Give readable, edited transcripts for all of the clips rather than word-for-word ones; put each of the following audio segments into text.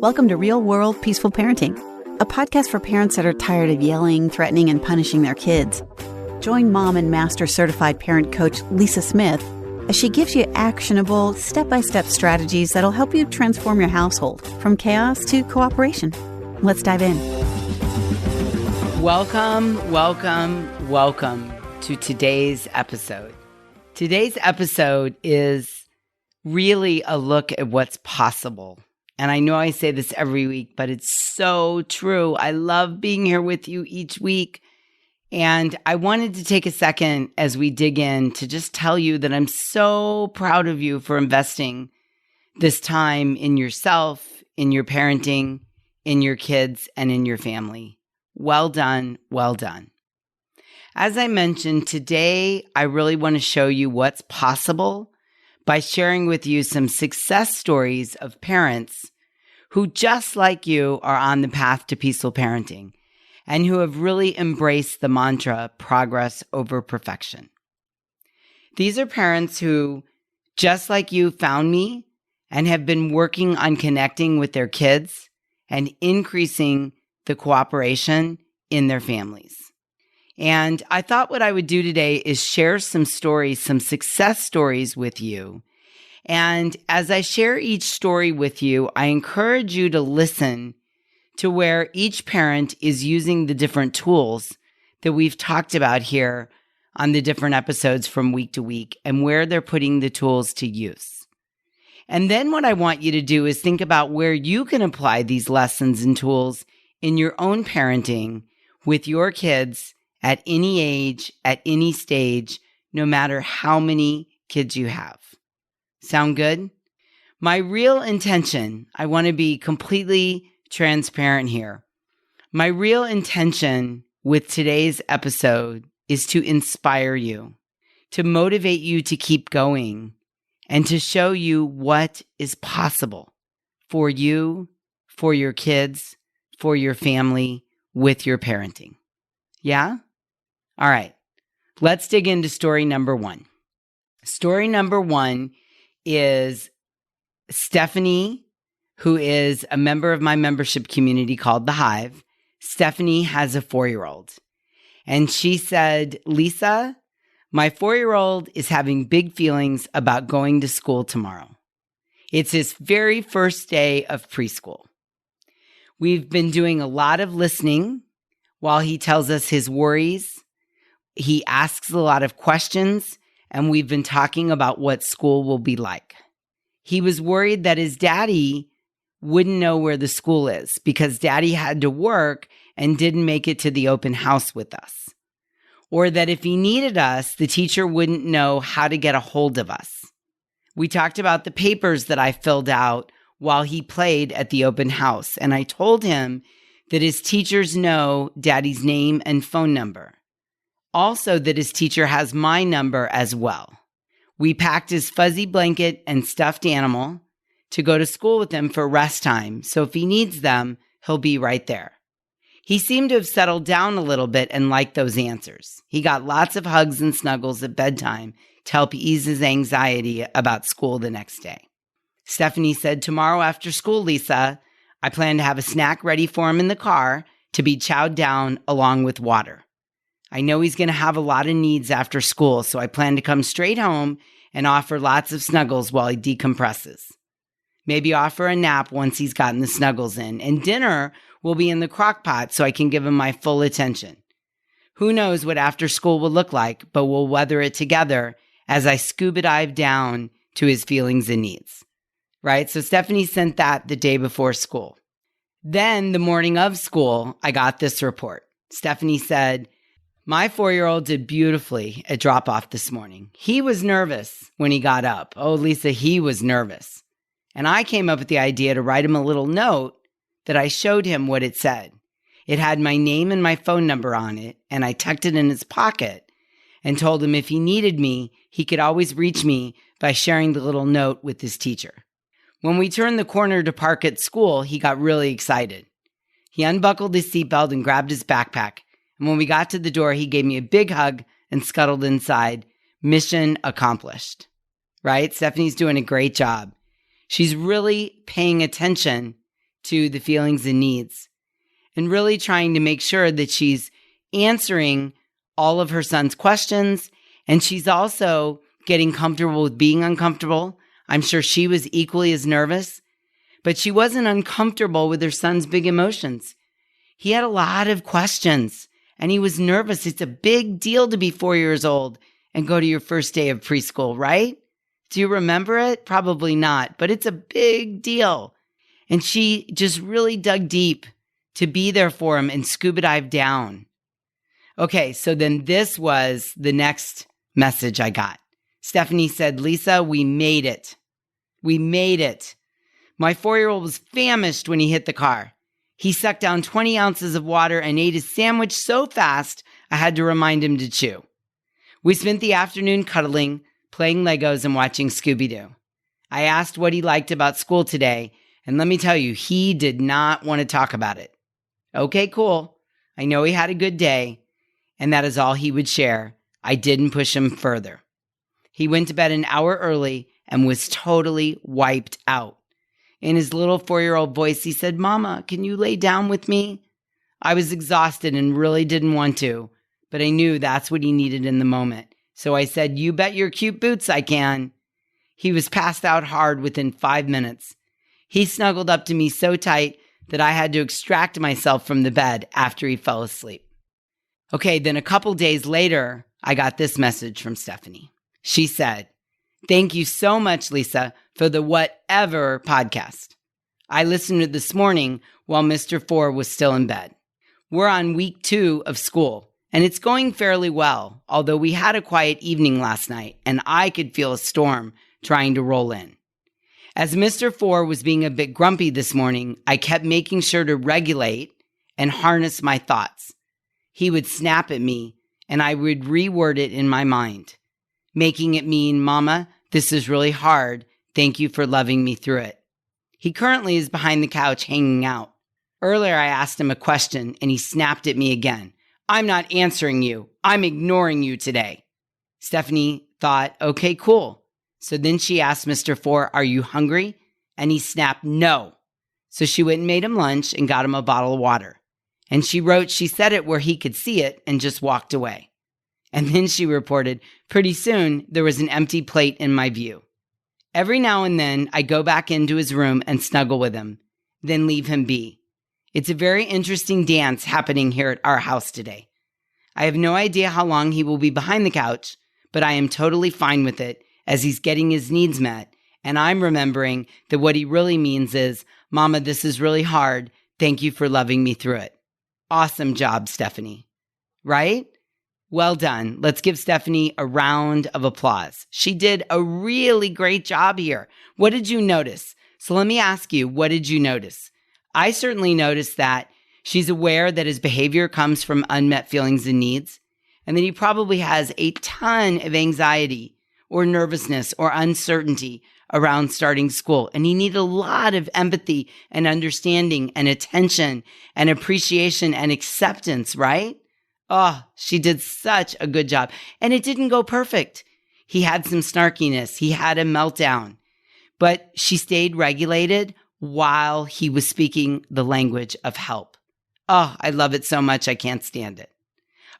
Welcome to Real World Peaceful Parenting, a podcast for parents that are tired of yelling, threatening, and punishing their kids. Join mom and master certified parent coach Lisa Smith as she gives you actionable, step-by-step strategies that'll help you transform your household from chaos to cooperation. Let's dive in. Welcome to today's episode. Today's episode is really a look at what's possible. And I know I say this every week, but it's so true. I love being here with you each week. And I wanted to take a second as we dig in to just tell you that I'm so proud of you for investing this time in yourself, in your parenting, in your kids, and in your family. Well done, well done. As I mentioned, today I really want to show you what's possible by sharing with you some success stories of parents who, just like you, are on the path to peaceful parenting and who have really embraced the mantra, progress over perfection. These are parents who, just like you, found me and have been working on connecting with their kids and increasing the cooperation in their families. And I thought what I would do today is share some stories, some success stories with you. And as I share each story with you, I encourage you to listen to where each parent is using the different tools that we've talked about here on the different episodes from week to week and where they're putting the tools to use. And then what I want you to do is think about where you can apply these lessons and tools in your own parenting with your kids at any age, at any stage, no matter how many kids you have. Sound good? My real intention, I want to be completely transparent here. My real intention with today's episode is to inspire you, to motivate you to keep going, and to show you what is possible for you, for your kids, for your family, with your parenting. Yeah? All right. Let's dig into story number one. Story number one is Stephanie, who is a member of my membership community called The Hive. Stephanie has a 4-year-old. And she said, Lisa, my 4-year-old is having big feelings about going to school tomorrow. It's his very first day of preschool. We've been doing a lot of listening while he tells us his worries. He asks a lot of questions, and we've been talking about what school will be like. He was worried that his daddy wouldn't know where the school is because daddy had to work and didn't make it to the open house with us. Or that if he needed us, the teacher wouldn't know how to get a hold of us. We talked about the papers that I filled out while he played at the open house, and I told him that his teachers know daddy's name and phone number. Also that his teacher has my number as well. We packed his fuzzy blanket and stuffed animal to go to school with him for rest time, so if he needs them, he'll be right there. He seemed to have settled down a little bit and liked those answers. He got lots of hugs and snuggles at bedtime to help ease his anxiety about school the next day. Stephanie said, tomorrow after school, Lisa, I plan to have a snack ready for him in the car to be chowed down along with water. I know he's going to have a lot of needs after school, so I plan to come straight home and offer lots of snuggles while he decompresses. Maybe offer a nap once he's gotten the snuggles in, and dinner will be in the crock pot so I can give him my full attention. Who knows what after school will look like, but we'll weather it together as I scuba dive down to his feelings and needs. Right? So Stephanie sent that the day before school. Then the morning of school, I got this report. Stephanie said, my 4-year-old did beautifully at drop-off this morning. He was nervous when he got up. Oh, Lisa, he was nervous. And I came up with the idea to write him a little note that I showed him what it said. It had my name and my phone number on it, and I tucked it in his pocket and told him if he needed me, he could always reach me by sharing the little note with his teacher. When we turned the corner to park at school, he got really excited. He unbuckled his seatbelt and grabbed his backpack. And when we got to the door, he gave me a big hug and scuttled inside. Mission accomplished. Right? Stephanie's doing a great job. She's really paying attention to the feelings and needs and really trying to make sure that she's answering all of her son's questions. And she's also getting comfortable with being uncomfortable. I'm sure she was equally as nervous, but she wasn't uncomfortable with her son's big emotions. He had a lot of questions and he was nervous. It's a big deal to be 4 years old and go to your first day of preschool, right? Do you remember it? Probably not, but it's a big deal. And she just really dug deep to be there for him and scuba dive down. Okay, so then this was the next message I got. Stephanie said, Lisa, we made it. We made it. My 4-year-old was famished when he hit the car. He sucked down 20 ounces of water and ate his sandwich so fast, I had to remind him to chew. We spent the afternoon cuddling, playing Legos, and watching Scooby-Doo. I asked what he liked about school today, and let me tell you, he did not want to talk about it. Okay, cool. I know he had a good day, and that is all he would share. I didn't push him further. He went to bed an hour early and was totally wiped out. In his little 4-year-old voice, he said, Mama, can you lay down with me? I was exhausted and really didn't want to, but I knew that's what he needed in the moment. So I said, you bet your cute boots I can. He was passed out hard within 5 minutes. He snuggled up to me so tight that I had to extract myself from the bed after he fell asleep. Okay, then a couple days later, I got this message from Stephanie. She said, thank you so much, Lisa, for the Whatever podcast. I listened to it this morning while Mr. 4 was still in bed. We're on week 2 of school, and it's going fairly well, although we had a quiet evening last night, and I could feel a storm trying to roll in. As Mr. 4 was being a bit grumpy this morning, I kept making sure to regulate and harness my thoughts. He would snap at me, and I would reword it in my mind, making it mean, Mama, this is really hard. Thank you for loving me through it. He currently is behind the couch hanging out. Earlier, I asked him a question, and he snapped at me again. I'm not answering you. I'm ignoring you today. Stephanie thought, okay, cool. So then she asked Mr. 4, are you hungry? And he snapped, no. So she went and made him lunch and got him a bottle of water. And she wrote, she said it where he could see it and just walked away. And then she reported, pretty soon there was an empty plate in my view. Every now and then I go back into his room and snuggle with him, then leave him be. It's a very interesting dance happening here at our house today. I have no idea how long he will be behind the couch, but I am totally fine with it as he's getting his needs met. And I'm remembering that what he really means is, Mama, this is really hard. Thank you for loving me through it. Awesome job, Stephanie. Right? Well done. Let's give Stephanie a round of applause. She did a really great job here. What did you notice? So let me ask you, what did you notice? I certainly noticed that she's aware that his behavior comes from unmet feelings and needs, and that he probably has a ton of anxiety or nervousness or uncertainty around starting school. And he needed a lot of empathy and understanding and attention and appreciation and acceptance, right? Oh, she did such a good job. And it didn't go perfect. He had some snarkiness. He had a meltdown. But she stayed regulated while he was speaking the language of help. Oh, I love it so much. I can't stand it.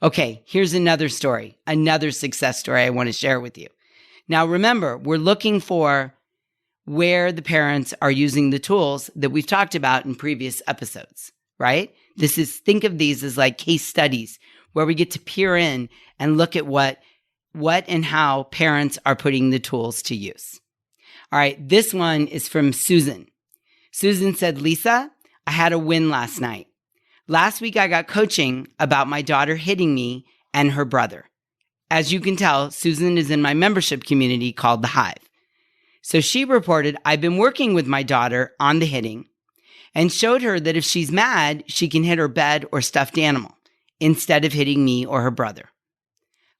Okay, here's another story, another success story I want to share with you. Now, remember, we're looking for where the parents are using the tools that we've talked about in previous episodes, right? Think of these as like case studies where we get to peer in and look at what and how parents are putting the tools to use. All right, this one is from Susan. Susan said, Lisa, I had a win last night. Last week, I got coaching about my daughter hitting me and her brother. As you can tell, Susan is in my membership community called The Hive. So she reported, I've been working with my daughter on the hitting and showed her that if she's mad, she can hit her bed or stuffed animal instead of hitting me or her brother.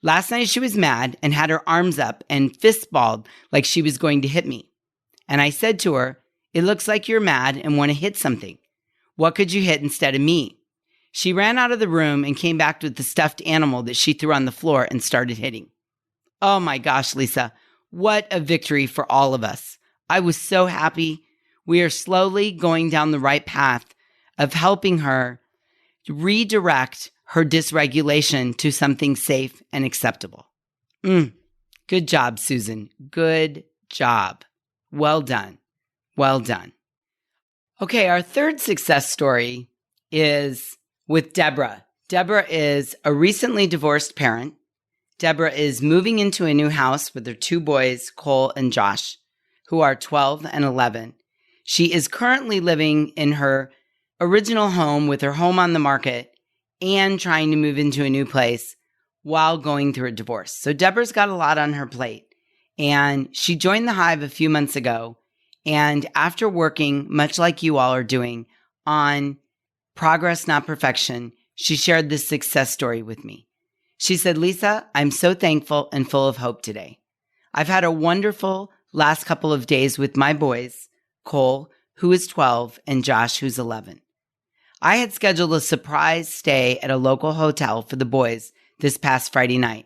Last night, she was mad and had her arms up and fist-balled like she was going to hit me. And I said to her, it looks like you're mad and want to hit something. What could you hit instead of me? She ran out of the room and came back with the stuffed animal that she threw on the floor and started hitting. Oh my gosh, Lisa, what a victory for all of us. I was so happy. We are slowly going down the right path of helping her redirect her dysregulation to something safe and acceptable. Good job, Susan. Good job. Well done. Well done. Okay, our third success story is with Deborah. Deborah is a recently divorced parent. Deborah is moving into a new house with her two boys, Cole and Josh, who are 12 and 11. She is currently living in her original home with her home on the market and trying to move into a new place while going through a divorce. So Deborah's got a lot on her plate. And she joined the Hive a few months ago. And after working, much like you all are doing, on progress, not perfection, she shared this success story with me. She said, Lisa, I'm so thankful and full of hope today. I've had a wonderful last couple of days with my boys, Cole, who is 12, and Josh, who's 11. I had scheduled a surprise stay at a local hotel for the boys this past Friday night.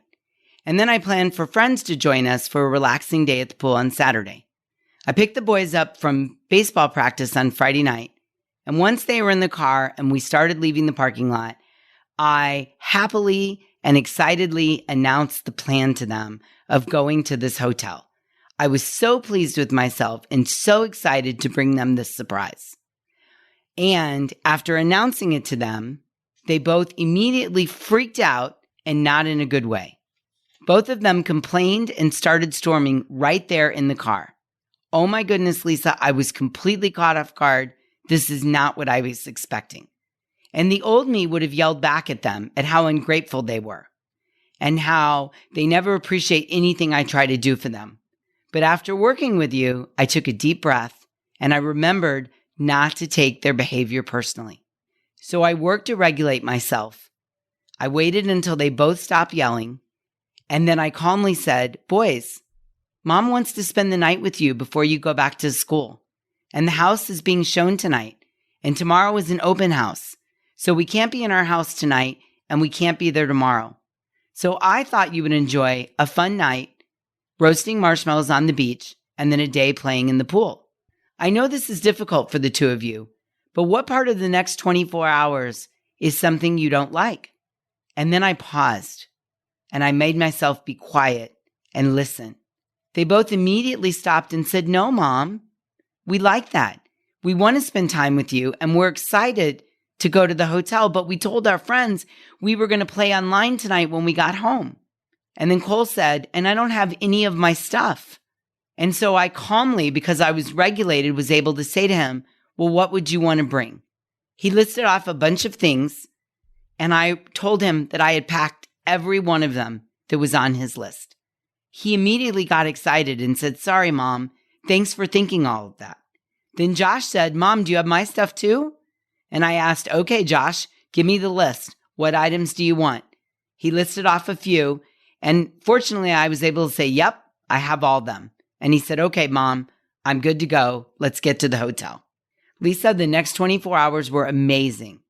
And then I planned for friends to join us for a relaxing day at the pool on Saturday. I picked the boys up from baseball practice on Friday night. And once they were in the car and we started leaving the parking lot, I happily and excitedly announced the plan to them of going to this hotel. I was so pleased with myself and so excited to bring them this surprise. And after announcing it to them, they both immediately freaked out and not in a good way. Both of them complained and started storming right there in the car. Oh my goodness, Lisa, I was completely caught off guard. This is not what I was expecting. And the old me would have yelled back at them at how ungrateful they were and how they never appreciate anything I try to do for them. But after working with you, I took a deep breath and I remembered not to take their behavior personally. So I worked to regulate myself. I waited until they both stopped yelling. And then I calmly said, boys, Mom wants to spend the night with you before you go back to school. And the house is being shown tonight. And tomorrow is an open house. So we can't be in our house tonight and we can't be there tomorrow. So I thought you would enjoy a fun night, roasting marshmallows on the beach, and then a day playing in the pool. I know this is difficult for the two of you, but what part of the next 24 hours is something you don't like? And then I paused and I made myself be quiet and listen. They both immediately stopped and said, no, Mom, we like that. We want to spend time with you and we're excited to go to the hotel, but we told our friends we were going to play online tonight when we got home. And then Cole said, and I don't have any of my stuff. And so I calmly, because I was regulated, was able to say to him, well, what would you want to bring? He listed off a bunch of things, and I told him that I had packed every one of them that was on his list. He immediately got excited and said, sorry, Mom, thanks for thinking all of that. Then Josh said, Mom, do you have my stuff too? And I asked, okay, Josh, give me the list. What items do you want? He listed off a few, and fortunately I was able to say, yep, I have all of them. And he said, okay, Mom, I'm good to go. Let's get to the hotel. Lisa, the next 24 hours were amazing.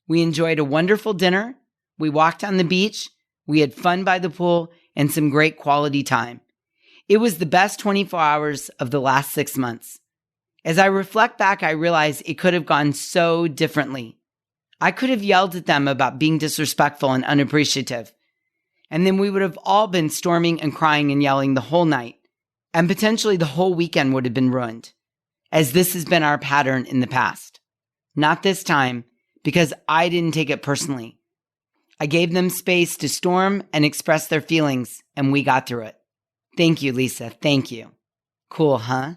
We enjoyed a wonderful dinner. We walked on the beach. We had fun by the pool and some great quality time. It was the best 24 hours of the last 6 months. As I reflect back, I realize it could have gone so differently. I could have yelled at them about being disrespectful and unappreciative. And then we would have all been storming and crying and yelling the whole night. And potentially the whole weekend would have been ruined, as this has been our pattern in the past. Not this time, because I didn't take it personally. I gave them space to storm and express their feelings, and we got through it. Thank you, Lisa. Thank you. Cool, huh?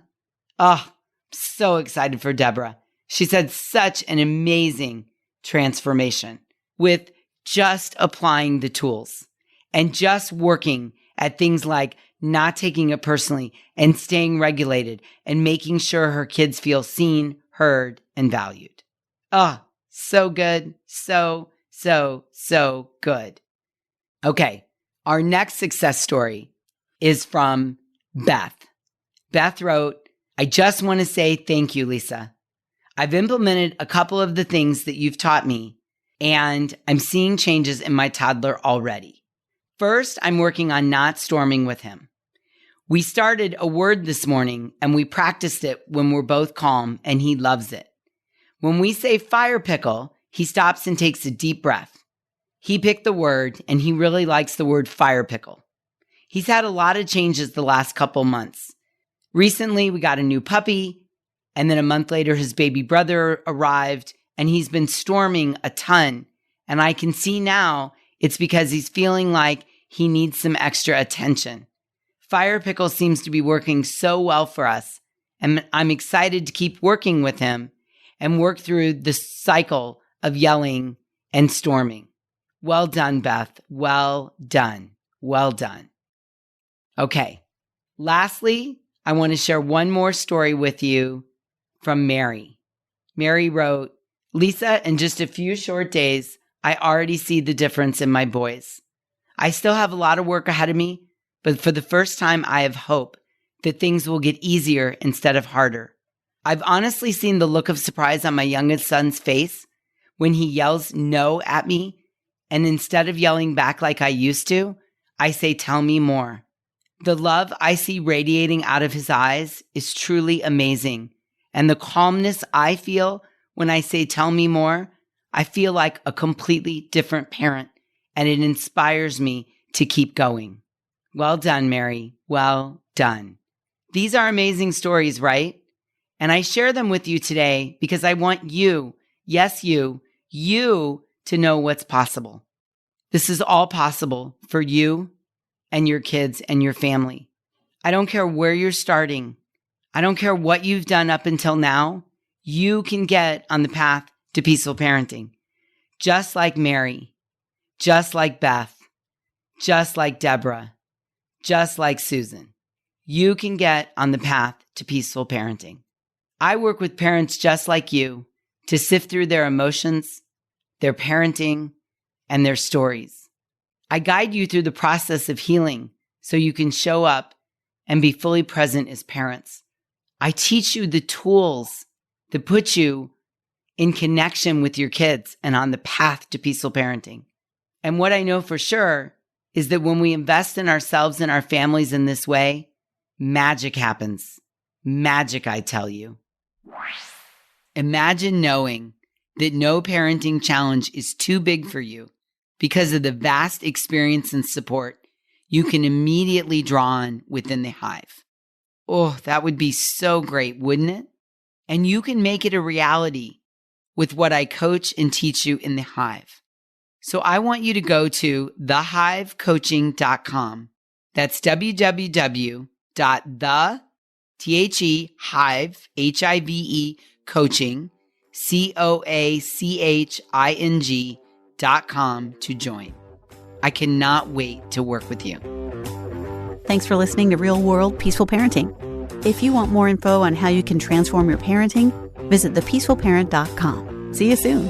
Oh, so excited for Deborah. She's had such an amazing transformation with just applying the tools and just working at things like not taking it personally and staying regulated and making sure her kids feel seen, heard, and valued. Oh, so good. So good. Okay. Our next success story is from Beth. Beth wrote, I just want to say thank you, Lisa. I've implemented a couple of the things that you've taught me, and I'm seeing changes in my toddler already. First, I'm working on not storming with him. We started a word this morning and we practiced it when we're both calm, and he loves it. When we say fire pickle, he stops and takes a deep breath. He picked the word and he really likes the word fire pickle. He's had a lot of changes the last couple months. Recently, we got a new puppy, and then a month later, his baby brother arrived, and he's been storming a ton. And I can see now it's because he's feeling like he needs some extra attention. Fire Pickle seems to be working so well for us, and I'm excited to keep working with him and work through the cycle of yelling and storming. Well done, Beth. Well done. Well done. Okay. Lastly, I want to share one more story with you from Mary. Mary wrote, Lisa, in just a few short days, I already see the difference in my boys. I still have a lot of work ahead of me, but for the first time, I have hope that things will get easier instead of harder. I've honestly seen the look of surprise on my youngest son's face when he yells no at me, and instead of yelling back like I used to, I say, tell me more. The love I see radiating out of his eyes is truly amazing, and the calmness I feel when I say, tell me more, I feel like a completely different parent, and it inspires me to keep going. Well done, Mary. Well done. These are amazing stories, right? And I share them with you today because I want you, yes, you to know what's possible. This is all possible for you and your kids and your family. I don't care where you're starting. I don't care what you've done up until now. You can get on the path to peaceful parenting. Just like Mary, just like Beth, just like Deborah, just like Susan. You can get on the path to peaceful parenting. I work with parents just like you to sift through their emotions, their parenting, and their stories. I guide you through the process of healing so you can show up and be fully present as parents. I teach you the tools that put you in connection with your kids and on the path to peaceful parenting. And what I know for sure is that when we invest in ourselves and our families in this way, magic happens. Magic, I tell you. Imagine knowing that no parenting challenge is too big for you because of the vast experience and support you can immediately draw on within the Hive. Oh, that would be so great, wouldn't it? And you can make it a reality with what I coach and teach you in the Hive. So I want you to go to thehivecoaching.com. That's www.coaching.com to join. I cannot wait to work with you. Thanks for listening to Real World Peaceful Parenting. If you want more info on how you can transform your parenting, visit thepeacefulparent.com. See you soon.